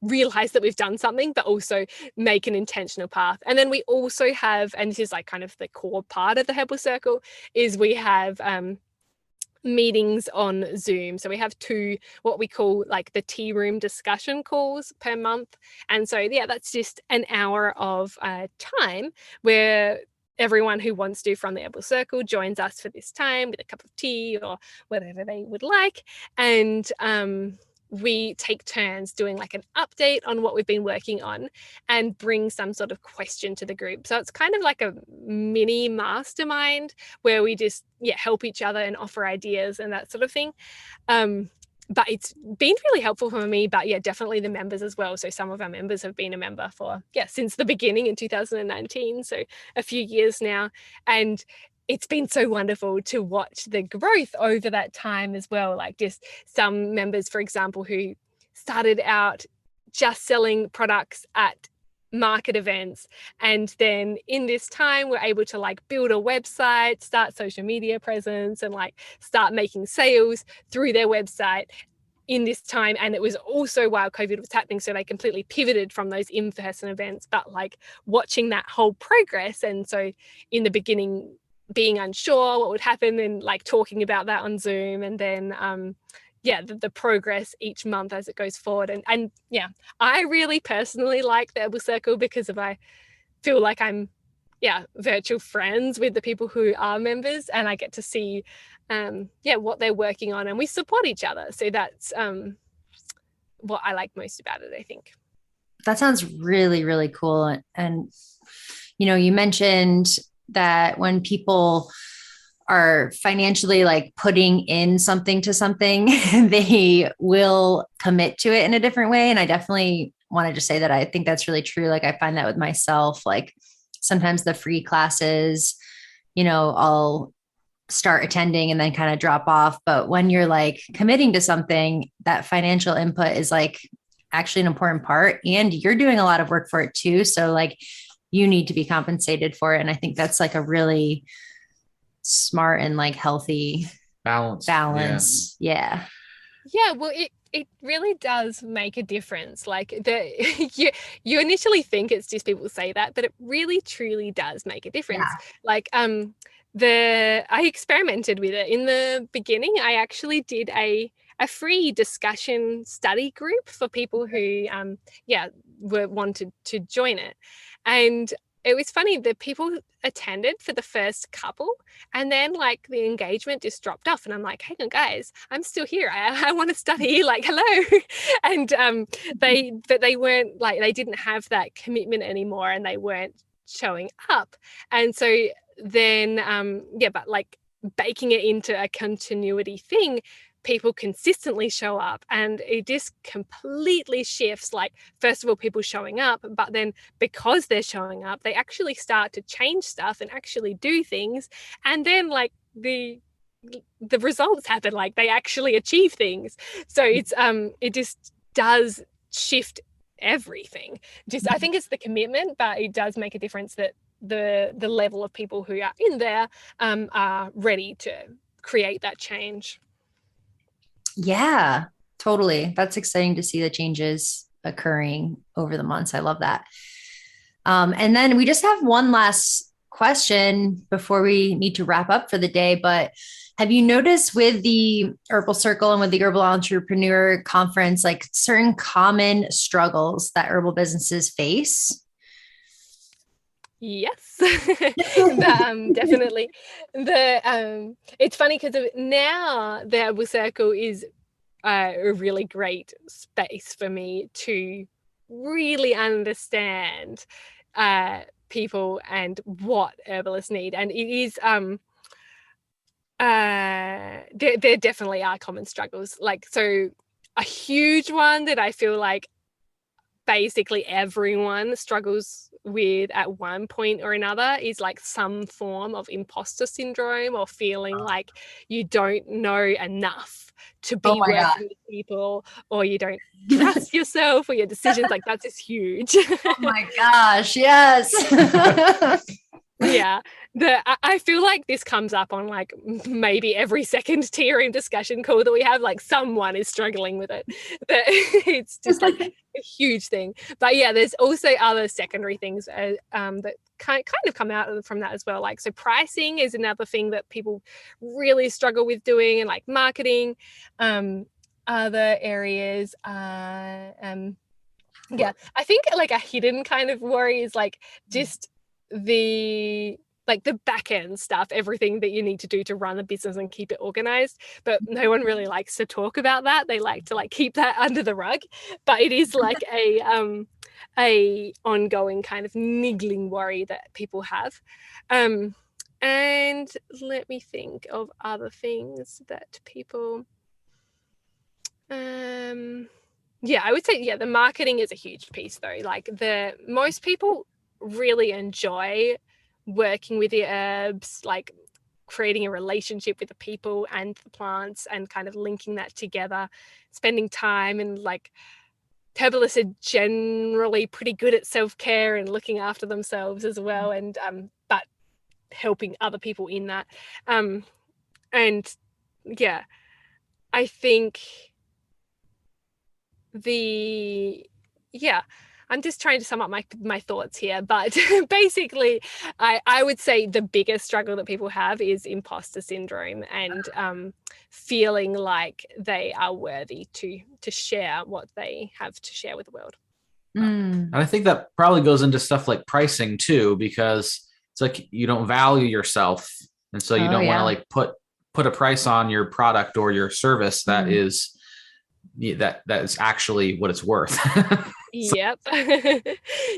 realize that we've done something, but also make an intentional path. And then we also have, and this is like kind of the core part of the Herbal Circle, is we have meetings on Zoom. So we have 2 what we call like the tea room discussion calls per month. And so that's just an hour of time where everyone who wants to from the Herbal Circle joins us for this time with a cup of tea or whatever they would like. And we take turns doing like an update on what we've been working on and bring some sort of question to the group. So it's kind of like a mini mastermind where we just help each other and offer ideas and that sort of thing. But it's been really helpful for me, but definitely the members as well. So some of our members have been a member for since the beginning in 2019, so a few years now. And it's been so wonderful to watch the growth over that time as well. Like just some members, for example, who started out just selling products at market events, and then in this time we're able to like build a website, start social media presence, and like start making sales through their website in this time. And it was also while COVID was happening, so they completely pivoted from those in-person events, but like watching that whole progress. And so in the beginning being unsure what would happen and like talking about that on Zoom, and then the progress each month as it goes forward. And I really personally like the Herbal Circle because I feel like I'm virtual friends with the people who are members, and I get to see what they're working on, and we support each other. So that's what I like most about it, I think. That sounds really, really cool. And you mentioned that when people are financially like putting in something to something, they will commit to it in a different way. And I definitely wanted to say that I think that's really true. Like I find that with myself, like sometimes the free classes, I'll start attending and then kind of drop off. But when you're like committing to something, that financial input is like actually an important part, and you're doing a lot of work for it too. So like you need to be compensated for it. And I think that's like a really smart and like healthy balance. Yeah. Well, it really does make a difference. Like you initially think it's just people say that, but it really truly does make a difference. Like I experimented with it in the beginning. I actually did a free discussion study group for people who wanted to join it. And it was funny. The people attended for the first couple, and then like the engagement just dropped off. And I'm like, hang on, guys, I'm still here. I want to study. Like, hello. And they weren't like, they didn't have that commitment anymore, and they weren't showing up. And so then, but like baking it into a continuity thing, people consistently show up, and it just completely shifts. Like, first of all, people showing up, but then because they're showing up, they actually start to change stuff and actually do things. And then like the results happen, like they actually achieve things. So it's it just does shift everything. Just, I think it's the commitment, but it does make a difference that the level of people who are in there are ready to create that change. Yeah, totally. That's exciting to see the changes occurring over the months. I love that. And then we just have one last question before we need to wrap up for the day. But have you noticed with the Herbal Circle and with the Herbal Entrepreneur Conference, like certain common struggles that herbal businesses face? Yes, definitely. It's funny because now the Herbal Circle is a really great space for me to really understand people and what herbalists need. And it is there definitely are common struggles. Like, so a huge one that I feel like basically everyone struggles with at one point or another is like some form of imposter syndrome, or feeling like you don't know enough to be working with people, or you don't trust yourself or your decisions. Like, that's just huge. Oh my gosh, yes. Yeah, I feel like this comes up on like maybe every second TRM discussion call that we have. Like, someone is struggling with it. But it's just like a huge thing. But yeah, there's also other secondary things that kind of come out from that as well. Like, so pricing is another thing that people really struggle with doing, and like marketing. Other areas, I think like a hidden kind of worry is like just the back end stuff, everything that you need to do to run a business and keep it organized. But no one really likes to talk about that. They like to like keep that under the rug. But it is like a ongoing kind of niggling worry that people have. And let me think of other things that people I would say the marketing is a huge piece though. Like, most people really enjoy working with the herbs, like creating a relationship with the people and the plants and kind of linking that together, spending time. And like, herbalists are generally pretty good at self-care and looking after themselves as well, and but helping other people in that. I think I'm just trying to sum up my thoughts here, but basically I would say the biggest struggle that people have is imposter syndrome, and feeling like they are worthy to share what they have to share with the world. And I think that probably goes into stuff like pricing too, because it's like you don't value yourself, and so you don't want to like put a price on your product or your service that is that is actually what it's worth. Yep.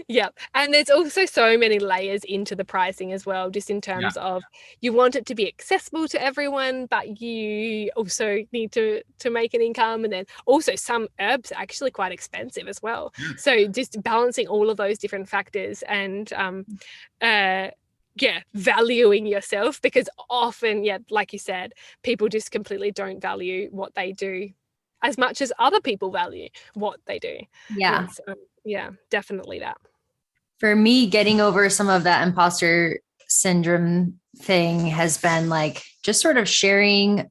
Yep. And there's also so many layers into the pricing as well, just in terms of you want it to be accessible to everyone, but you also need to make an income. And then also some herbs are actually quite expensive as well. So just balancing all of those different factors and valuing yourself, because often, like you said, people just completely don't value what they do as much as other people value what they do. Yeah. Definitely that. For me, getting over some of that imposter syndrome thing has been like just sort of sharing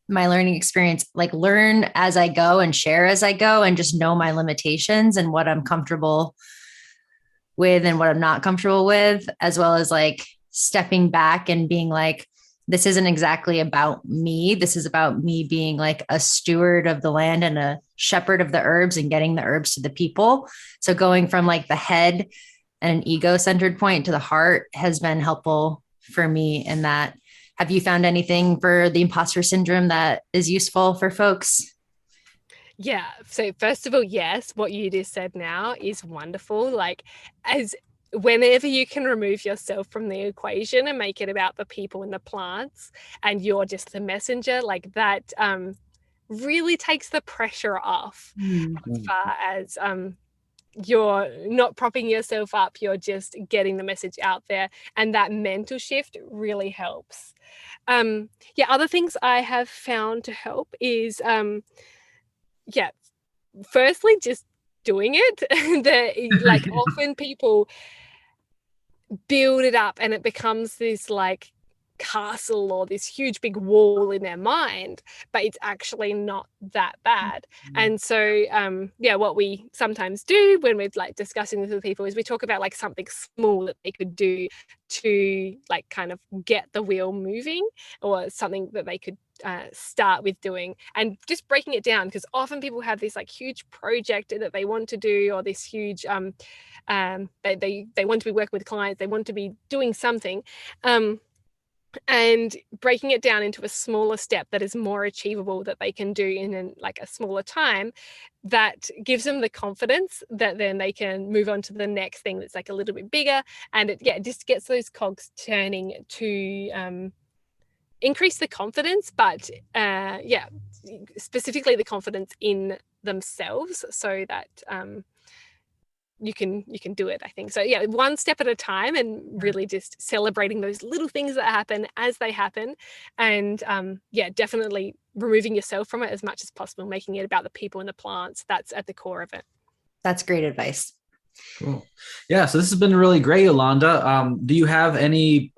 my learning experience, like learn as I go and share as I go, and just know my limitations and what I'm comfortable with and what I'm not comfortable with, as well as like stepping back and being like, this isn't exactly about me. This is about me being like a steward of the land and a shepherd of the herbs and getting the herbs to the people. So going from like the head and an ego-centered point to the heart has been helpful for me in that. Have you found anything for the imposter syndrome that is useful for folks? Yeah. So first of all, yes, what you just said now is wonderful. Like, as whenever you can remove yourself from the equation and make it about the people and the plants, and you're just the messenger, like that really takes the pressure off. As far as you're not propping yourself up, you're just getting the message out there, and that mental shift really helps. Other things I have found to help is firstly just doing it. Like often people build it up and it becomes this like castle or this huge big wall in their mind, but it's actually not that bad. And so what we sometimes do when we're like discussing this with people is we talk about like something small that they could do to like kind of get the wheel moving, or something that they could start with doing, and just breaking it down, because often people have this like huge project that they want to do, or this huge they want to be working with clients, they want to be doing something, and breaking it down into a smaller step that is more achievable, that they can do in like a smaller time, that gives them the confidence that then they can move on to the next thing that's like a little bit bigger, and it just gets those cogs turning to increase the confidence, but specifically the confidence in themselves, so that you can do it, I think. So one step at a time, and really just celebrating those little things that happen as they happen, and definitely removing yourself from it as much as possible, making it about the people and the plants. That's at the core of it. That's great advice. Cool. Yeah, so this has been really great, Yolanda. Do you have any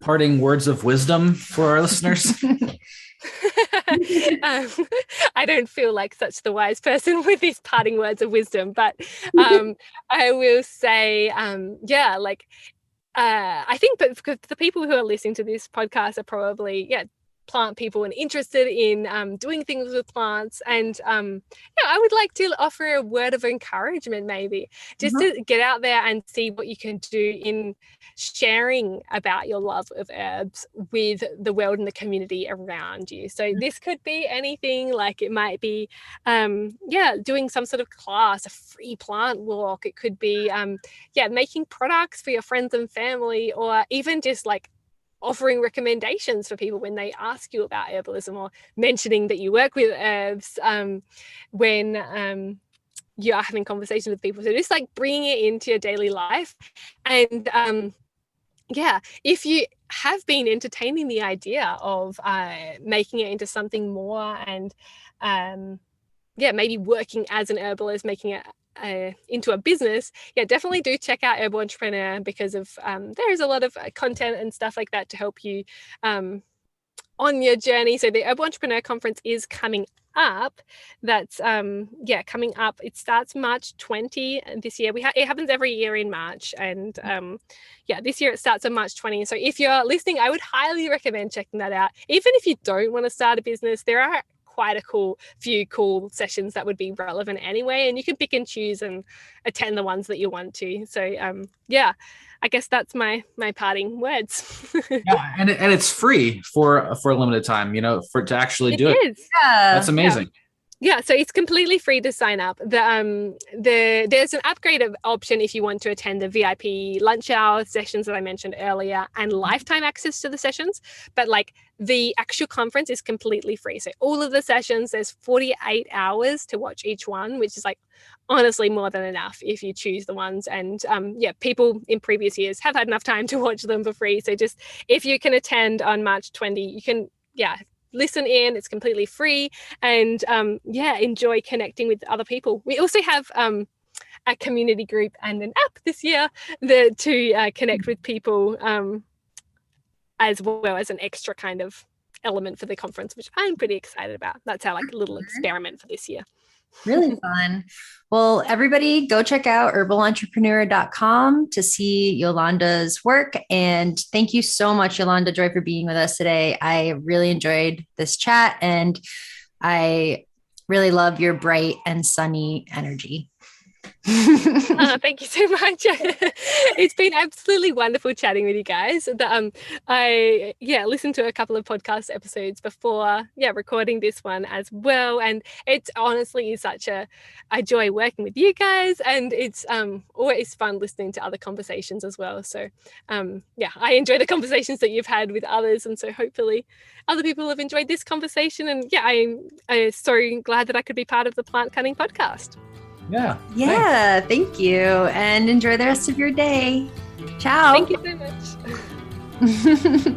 parting words of wisdom for our listeners? I don't feel like such the wise person with these parting words of wisdom, but I will say, I think, but because the people who are listening to this podcast are probably, plant people and interested in doing things with plants, and I would like to offer a word of encouragement, maybe just to get out there and see what you can do in sharing about your love of herbs with the world and the community around you. So this could be anything, like it might be doing some sort of class, a free plant walk. It could be making products for your friends and family, or even just like offering recommendations for people when they ask you about herbalism, or mentioning that you work with herbs when you are having conversations with people. So just like bringing it into your daily life. And if you have been entertaining the idea of making it into something more, and maybe working as an herbalist, making it into a business, definitely do check out Herbal Entrepreneur, because of there is a lot of content and stuff like that to help you on your journey. So the Herbal Entrepreneur Conference is coming up. That's coming up. It starts March 20 this year. It happens every year in March, and this year it starts on March 20. So if you're listening, I would highly recommend checking that out. Even if you don't want to start a business, there are quite a few cool sessions that would be relevant anyway, and you can pick and choose and attend the ones that you want to. So I guess that's my parting words. and it's free for a limited time, to actually do it. It is. That's amazing. Yeah, so it's completely free to sign up. There's an upgrade option if you want to attend the VIP lunch hour sessions that I mentioned earlier, and lifetime access to the sessions. But like the actual conference is completely free. So all of the sessions, there's 48 hours to watch each one, which is like honestly more than enough if you choose the ones. And people in previous years have had enough time to watch them for free. So just if you can attend on March 20, you can listen in. It's completely free, and enjoy connecting with other people. We also have a community group and an app this year to connect with people, as well as an extra kind of element for the conference, which I'm pretty excited about. That's our like little experiment for this year. Really fun. Well, everybody go check out herbalentrepreneur.com to see Yolanda's work. And thank you so much, Yolanda Joy, for being with us today. I really enjoyed this chat, and I really love your bright and sunny energy. Thank you so much. It's been absolutely wonderful chatting with you guys. I listened to a couple of podcast episodes before recording this one as well, and it's honestly is such a joy working with you guys, and it's always fun listening to other conversations as well. So I enjoy the conversations that you've had with others, and so hopefully other people have enjoyed this conversation. And I'm so glad that I could be part of the Plant Cutting podcast. Yeah. Yeah, thank you. And enjoy the rest of your day. Ciao. Thank you so much.